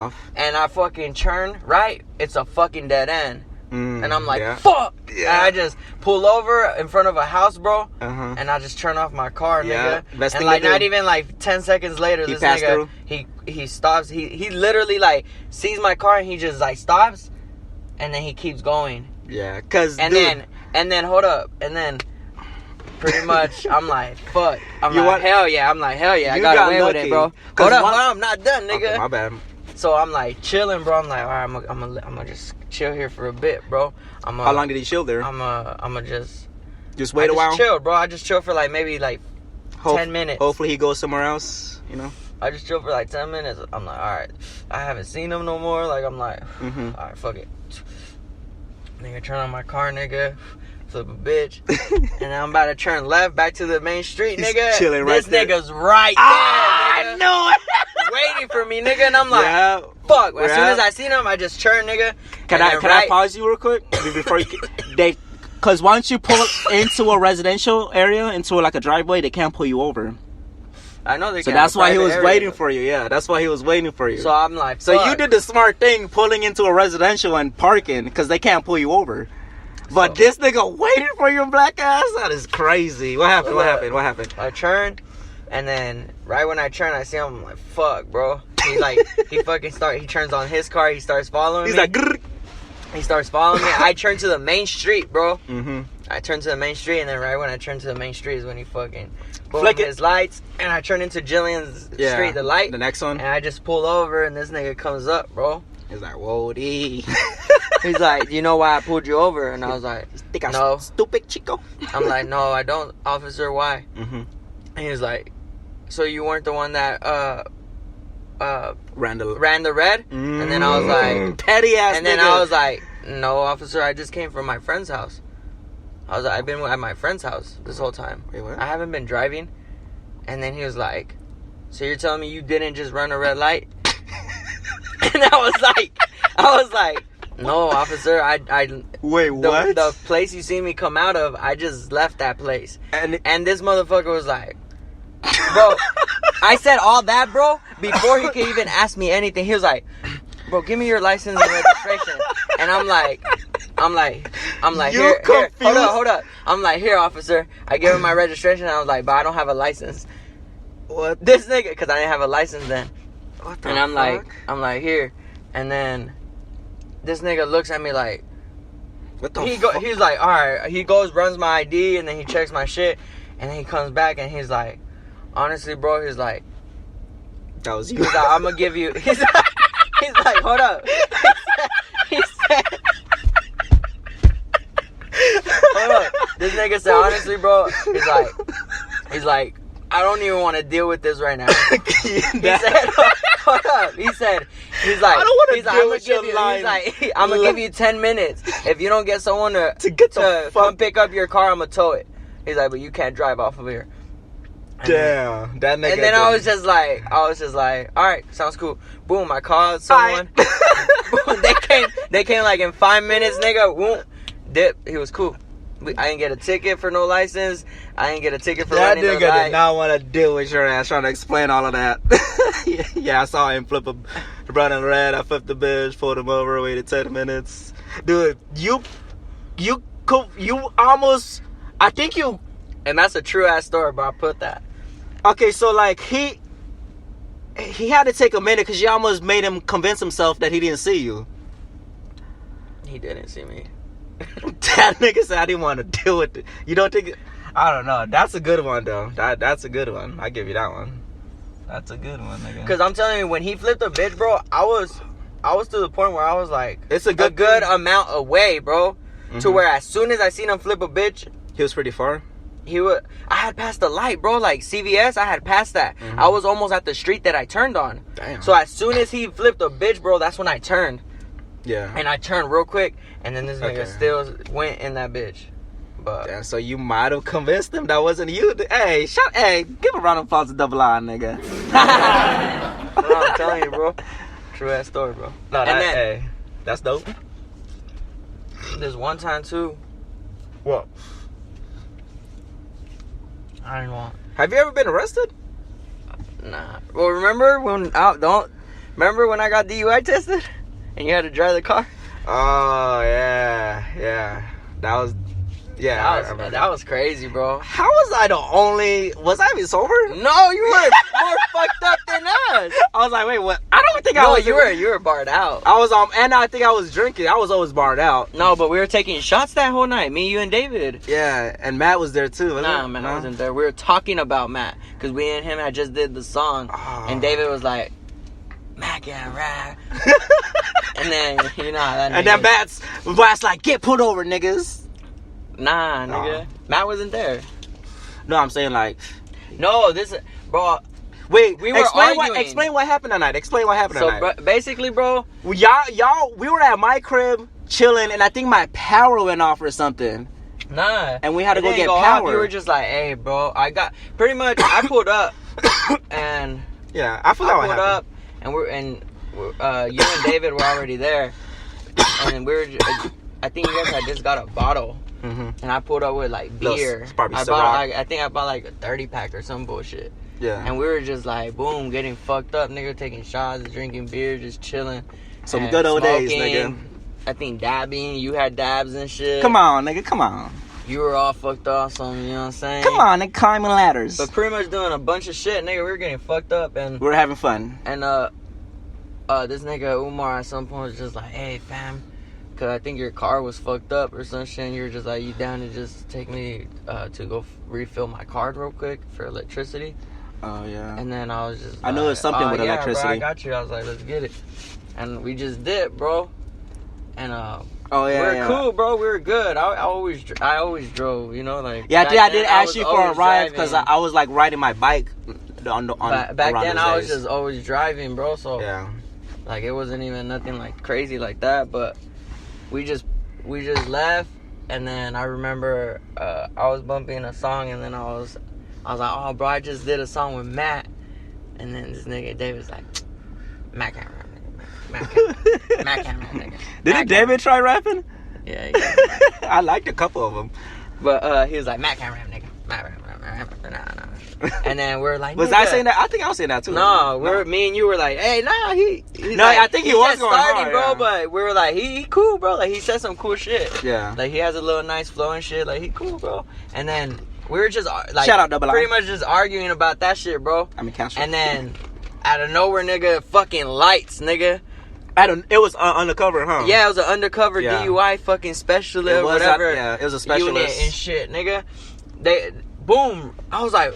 and I fucking turn right. It's a fucking dead end. And I'm like, yeah. fuck! Yeah. And I just pull over in front of a house, bro. Uh-huh. And I just turn off my car, Yeah. nigga. Best and thing like to do. not even like 10 seconds later, He this passed nigga through? he stops. He literally like sees my car and he just like stops, and then he keeps going. Yeah, cause And then hold up, and then pretty much I'm like, fuck. Hell yeah. I got away with it, bro. Hold up, I'm not done, nigga. Okay, my bad. So I'm like chilling, bro. I'm like, all right, I'm gonna just chill here for a bit, bro. How long did he chill there? I'm gonna just wait a while. Chill, bro. I just chill for like maybe like 10 minutes. Hopefully he goes somewhere else. You know. I just chill for like 10 minutes. I'm like, all right, I haven't seen him no more. Like I'm like, all right, fuck it. Nigga, turn on my car, nigga. Flip a bitch, and I'm about to turn left back to the main street, He's nigga. chilling right this there. nigga's right there, I nigga. know it. Waiting for me, nigga, and I'm like, Yeah. fuck. As Yeah. soon as I seen him, I just turn, nigga. Can I pause you real quick before because once you pull into a residential area, into like a driveway, they can't pull you over. I know they So can't. that's why he was Private waiting area. for you. Yeah, that's why he was waiting for you. So I'm like, So fuck. you did the smart thing, pulling into a residential and parking, because they can't pull you over. But this nigga waiting for your black ass? That is crazy. What happened? What happened? What happened? I turned, and then right when I turn, I see him. I'm like, fuck, bro. He like, he turns on his car. He starts following He's me. like, grrr. He starts following me. I turn to the main street, bro. Mm-hmm. I turn to the main street, and then right when I turn to the main street is when he fucking boom, Flick it. his lights, and I turn into Jillian's street, the light. The next one. And I just pull over, and this nigga comes up, bro. He's like, whoa, D. He's like, you know why I pulled you over? And I was like, Think I'm no. stupid, chico. I'm like, no, I don't, officer. Why? Mm-hmm. And he was like, so you weren't the one that ran the red? And then I was like, petty ass. and then nigga. I was like, no, officer, I just came from my friend's house. I was like, I've been at my friend's house this whole time. Wait, what? I haven't been driving. And then he was like, so you're telling me you didn't just run a red light? And I was like, no, officer, I Wait, what? The place you see me come out of, I just left that place. And this motherfucker was like, bro, I said all that, bro, before he could even ask me anything. He was like, bro, give me your license and registration. And I'm like, here, hold up. I'm like, here, officer. I gave him my registration, and I was like, but I don't have a license. What? This nigga, because I didn't have a license then. What the And I'm fuck? like, here. And then this nigga looks at me like, What the fuck? he's like, all right. He goes, runs my ID, and then he checks my shit, and then he comes back, and he's like, honestly, bro, he's like, That was you. he's like, I'm gonna give you. He's like, hold up. He said, hold up. This nigga said, honestly, bro, he's like, I don't even want to deal with this right now. He said, hold up. He's like, I don't want to deal with your line. He's like, I'm gonna give you 10 minutes. If you don't get someone to get the come fuck. pick up your car, I'm gonna tow it. He's like, but you can't drive off of here. Damn, that nigga. And then I was just like, all right, sounds cool. Boom, I called someone. Boom, they came like in 5 minutes, nigga. Boom, dip. He was cool. I didn't get a ticket for no license. I didn't get a ticket for that running nigga the light. did not want to deal with your ass trying to explain all of that. Yeah, I saw him flip a brown and red. I flipped the bitch, pulled him over, waited 10 minutes. Dude, you almost, I think you, And that's a true ass story, bro. I put that. okay, so like he had to take a minute because you almost made him convince himself that he didn't see you. He didn't see me. That nigga said I didn't want to deal with it. You don't think? I don't know. That's a good one though. That's a good one. I give you that one. That's a good one, nigga. Cause I'm telling you, when he flipped a bitch, bro, I was to the point where I was like, It's a good amount away, bro. To where as soon as I seen him flip a bitch, He was pretty far. I had passed the light, bro. Like CVS, I had passed that. I was almost at the street that I turned on. Damn. So as soon as he flipped a bitch, bro, that's when I turned. Yeah. And I turned real quick, and then this nigga Okay. still went in that bitch. But Damn, so you might have convinced him that wasn't you. Hey, give a round of applause to Double I, nigga. bro, I'm telling you, bro. True ass story, bro. No, And then- hey, that's dope. There's one time too. What? I didn't want. Have you ever been arrested? Nah. Well, remember when Remember when I got DUI tested? And you had to drive the car? Oh, yeah. That was... Yeah, that was crazy, bro. How was I the only... Was I even sober? No, you were more fucked up than us. I was like, wait, what? I don't think I was... you were barred out. I was and I think I was drinking. I was always barred out. No, but we were taking shots that whole night. Me, you, and David. Yeah, and Matt was there too, wasn't Nah, it? man, I wasn't there. We were talking about Matt. Because we and him had just did the song. Oh. And David was like, Matt can't rap. And then, you know how that And nigga- then Matt's like, get pulled over, niggas. Nah, nigga. Matt wasn't there. No, I'm saying like... No, bro. Wait, We were explain arguing. what happened tonight. Explain what happened So, tonight. basically, bro. Y'all, we were at my crib chilling, and I think my power went off or something. Nah. And we had to It go didn't get off. power. You were just like, hey, bro. I pulled up. And Yeah, I forgot I what pulled happened. up. And you and David were already there. And we were I think you guys had just got a bottle. Mm-hmm. And I pulled up with like beer. It's probably I Ciroc. think I bought like a 30-pack or some bullshit. Yeah. And we were just like, boom, getting fucked up, nigga, taking shots, drinking beer, just chilling. Some and good old days, smoking. nigga. I think dabbing. You had dabs and shit. Come on, nigga. Come on. You were all fucked off, you know what I'm saying? Come on, nigga. Climbing ladders. But pretty much doing a bunch of shit, nigga. We were getting fucked up, and We're having fun. this nigga Umar at some point was just like, hey, fam. Cause I think your car was fucked up or some shit. And you were just like, you down to just take me to go refill my card real quick for electricity? Oh, yeah. And then I was just I know like, it's something with yeah, electricity. Bro, I got you. I was like, let's get it. And we just did, bro. And Oh, we yeah, were yeah. cool, bro. We were good. I always drove, you know, like. Yeah, back I did then, ask was you for a always ride because driving. I was like riding my bike on Back around then, those I was days. just always driving, bro. So Yeah. like it wasn't even nothing like crazy like that. But we just left, and then I remember I was bumping a song, and then I was like, oh, bro, I just did a song with Matt, and then this nigga David's like, Matt can't rap, nigga. Matt can't rap, nigga. Didn't David try rapping? Yeah. He did. I liked a couple of them. But he was like, Matt can't rap, nigga. Matt rap. Nah. And then we're like, Was nigga. I saying that? I think I was saying that too. No, me and you were like, hey, nah, he's No, like, I think he was just going starting, hard, bro. yeah. But we were like, he cool, bro. Like he said some cool shit. Yeah. Like he has a little nice flow and shit. Like he cool, bro. And then we were just like, Shout out Double I. pretty much just arguing about that shit, bro. I mean, cancel. And then out of nowhere, nigga, fucking lights, nigga. It was undercover, huh? Yeah, it was an undercover Yeah. DUI fucking specialist, It was, whatever. yeah, it was a Unit specialist. and shit, nigga. Boom. I was like,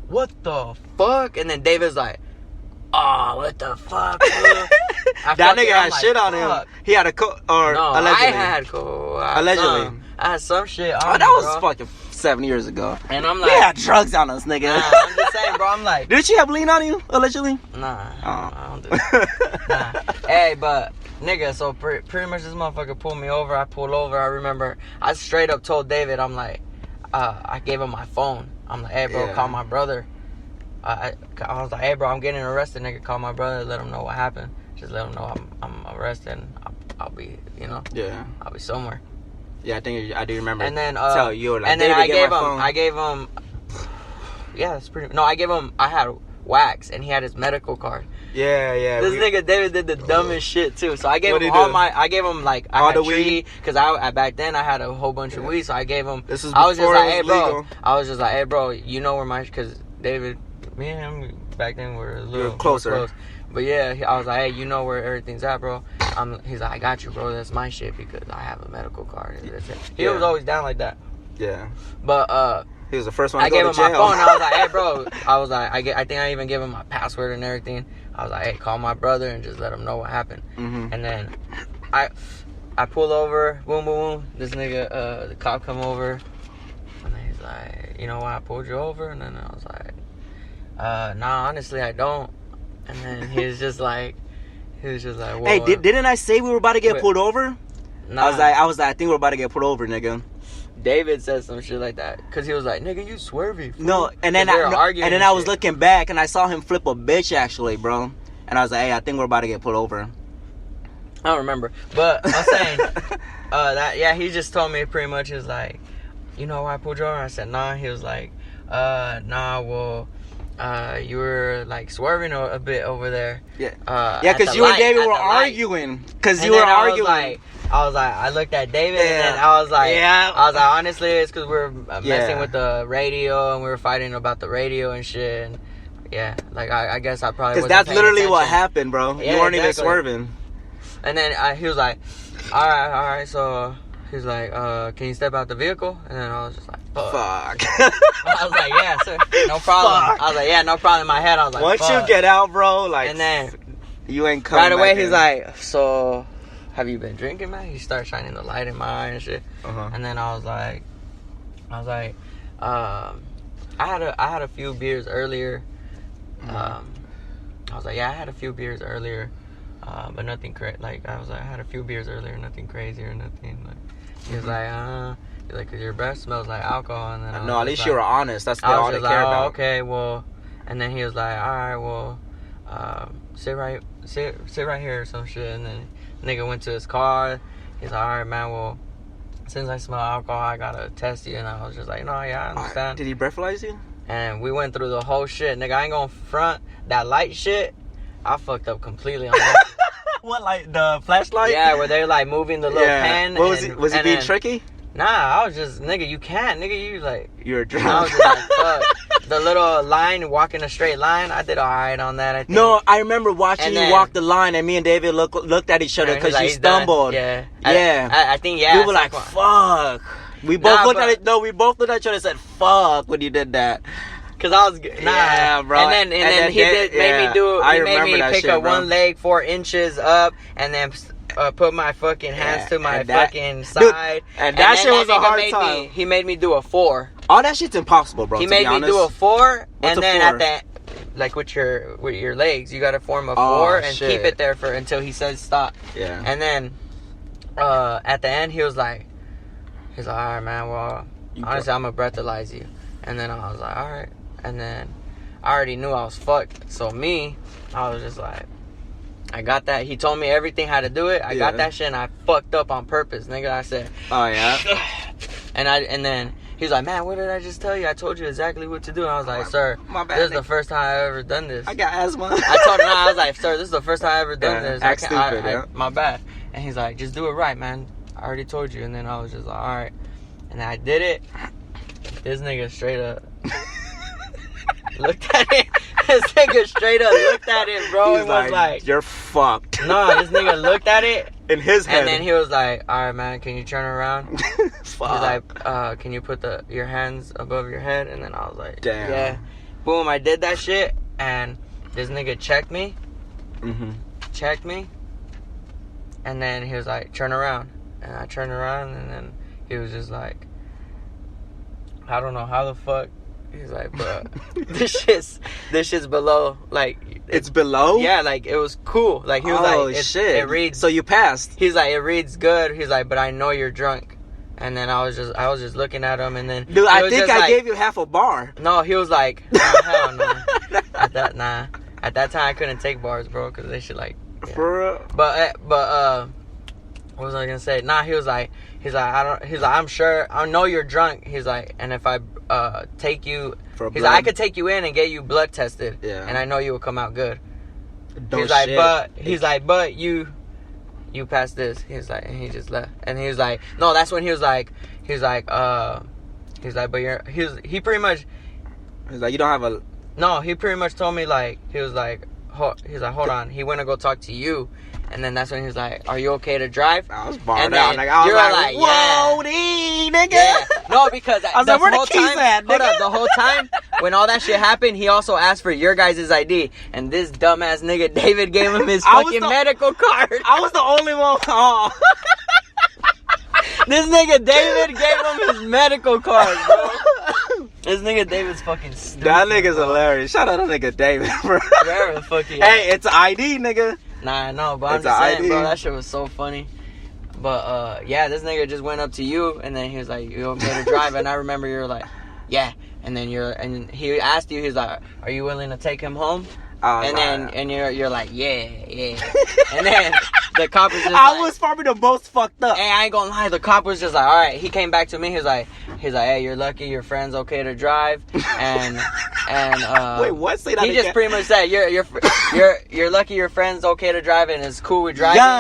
what the fuck? And then David's like, oh, what the fuck, dude? That nigga had shit on him. He had a No, allegedly. I had Allegedly. I had some shit on Oh, me, that was bro. fucking 7 years ago. And I'm We like, had drugs on us, nigga. nah, I'm just saying, bro. I'm like, Did she have lean on you, allegedly? nah, Oh. I don't do that. Nah. Hey, but nigga, so pretty much this motherfucker pulled me over. I pulled over. I remember I straight up told David, I'm like, I gave him my phone. I'm like, hey, bro, Yeah. call my brother. I was like, hey, bro, I'm getting arrested, nigga. Call my brother. Let him know what happened. Just let him know I'm arrested. And I'll be, you know, Yeah. I'll be somewhere. Yeah, I think I do remember. And then, tell you were like, and then David, I get gave my him, phone. I gave him, yeah, it's pretty. No, I had wax, and he had his medical card. Yeah. This nigga David did the dumbest shit too. So I gave What'd him he all do? I gave him like I All had the tree weed? because I back then I had a whole bunch of weed. So I gave him. This is I was just before like, it hey was bro. legal. I was just like, hey bro, you know where my because David, me and him back then were a little closer. close. But yeah, I was like, hey, you know where everything's at, bro. He's like, I got you, bro. That's my shit because I have a medical card. He Yeah. was always down like that. Yeah. But He was the first one to I go gave to him jail. my phone. I was like, hey, bro. I was like, I think I even gave him my password and everything. I was like, hey, call my brother and just let him know what happened. Mhm. And then I pull over, boom, boom, boom. This nigga, the cop come over. And then he's like, you know why I pulled you over? And then I was like, nah, honestly, I don't. And then he was just like, well, Hey, didn't I say we were about to get Wait. pulled over? nah. I was like, I think we're about to get pulled over, nigga. David said some shit like that. Because he was like, nigga, you swervy. fool." No, and then 'Cause they were arguing and then and I was shit. looking back and I saw him flip a bitch actually, bro. And I was like, hey, I think we're about to get pulled over. I don't remember, but I'm saying he just told me pretty much. He was like, you know why I pulled you over? I said nah. He was like, nah. Well, you were like swerving a bit over there. Yeah. Yeah, because you and David were arguing. Because you were arguing. I was like, I looked at David and then I was like, honestly, it's because we were messing with the radio and we were fighting about the radio and shit. And yeah, like I guess I probably because that's literally what happened, bro. Yeah, you weren't even swerving. And then he was like, all right. So he was like, can you step out the vehicle? And then I was just like, fuck. I was like, yeah, sir, no problem. Fuck. I was like, yeah, no problem. In my head, I was like, once fuck. you get out, bro, like, and then you ain't coming right away. back He's in. like, so have you been drinking, man? He started shining the light in my eye and shit. And then I was like, I had a few beers earlier. I was like, yeah, I had a few beers earlier, but nothing crazy. Like I was like, I had a few beers earlier, nothing crazy or nothing. Like he was like, he's like, 'cause your breath smells like alcohol. And then no, at least you were honest. That's all they care about. Okay, well, and then he was like, all right, well, sit right here or some shit. And then nigga went to his car. He's like, all right, man, well, since I smell alcohol, I gotta test you. And I was just like, no, yeah, I understand. Did he breathalyze you? And we went through the whole shit. Nigga, I ain't gonna front. That light shit, I fucked up completely on that. What, like the flashlight? Yeah, where they're like moving the little pen. What was he being tricky? Nah, I was just, nigga, you can't. Nigga, you like... You're drunk. I was just like, fuck. The little line, walking a straight line, I did alright on that, I think. No, I remember watching you walk the line, and me and David looked at each other because you stumbled. Done. Yeah. I think, yeah. We were like, fuck. We both looked at it. No, we both looked at each other and said, fuck, when you did that. Cause I was yeah, bro. And then he made me do. He made me pick up one leg 4 inches up, and then put my fucking hands to my fucking side. Dude, and that shit was a hard time. He made me do a 4. Oh, that shit's impossible, bro. He made me do a 4, and then 4? at that, like with your legs, you gotta form a 4 and keep it there until he says stop. Yeah. And then at the end, he was like, all right, man. Well, honestly, I'm gonna breathalyze you. And then I was like, all right. And then I already knew I was fucked. So I was just like, I got that. He told me everything how to do it. I got that shit and I fucked up on purpose, nigga. I said, oh yeah. And then he was like, man, what did I just tell you? I told you exactly what to do. And I was like, sir, my bad, this is the first time I've ever done this. I got asthma. I told him, I was like, sir, this is the first time I've ever done this. Act stupid, my bad. And he's like, just do it right, man. I already told you. And then I was just like, all right. And I did it. This nigga straight up looked at it. This nigga straight up looked at it, bro. He's was like, you're fucked. No, this nigga looked at it. In his head. And then he was like, all right, man, can you turn around? Fuck. He's like, can you put your hands above your head? And then I was like, damn. Yeah. Boom, I did that shit. And this nigga checked me. Checked me. And then he was like, turn around. And I turned around, and then he was just like, I don't know how the fuck. He's like, bro, this shit's below. Like, it's below? Yeah, like, it was cool. Like, he was like, shit. It reads. So you passed. He's like, it reads good. He's like, but I know you're drunk. And then I was just looking at him, and then dude, I think I gave you half a bar. No, he was like, oh, hell no. At that time I couldn't take bars, bro, because they should like. Yeah. For real? But what was I gonna say? Nah, he's like, I'm sure, I know you're drunk. He's like, and if I take you, he's like, I could take you in and get you blood tested. Yeah. And I know you will come out good. Don't He's like, but you passed this. He's like, and he just left. And he was like, no, that's when he was like, but he pretty much. He's like, you don't have a. No, he pretty much told me like, he's like, hold on. He went to go talk to you. And then that's when he was like, are you okay to drive? I was barred out. Like, I was like, whoa, nigga. Yeah. No, because I was like, where the keys at, nigga? Hold up, the whole time, when all that shit happened, he also asked for your guys' ID. And this dumbass nigga, David, gave him his fucking medical card. I was the only one. Oh. This nigga, David, gave him his medical card, bro. This nigga David's fucking stupid. That nigga's hilarious. Shout out to nigga David, bro. Wherever the fuck he is. Hey, it's ID, nigga. Nah, I know, but I'm just saying, bro, that shit was so funny. But, yeah, this nigga just went up to you, and then he was like, you want me to drive? And I remember you were like, yeah. And then and he asked you, he's like, are you willing to take him home? And then, and you're like, yeah. And then the cop was just I like, was probably the most fucked up. hey, I ain't gonna lie, the cop was just like, all right. He came back to me. He was like, hey, you're lucky your friend's okay to drive, and Wait, what? Say that he again. just pretty much said, you're lucky your friend's okay to drive and it's cool with driving. Yeah.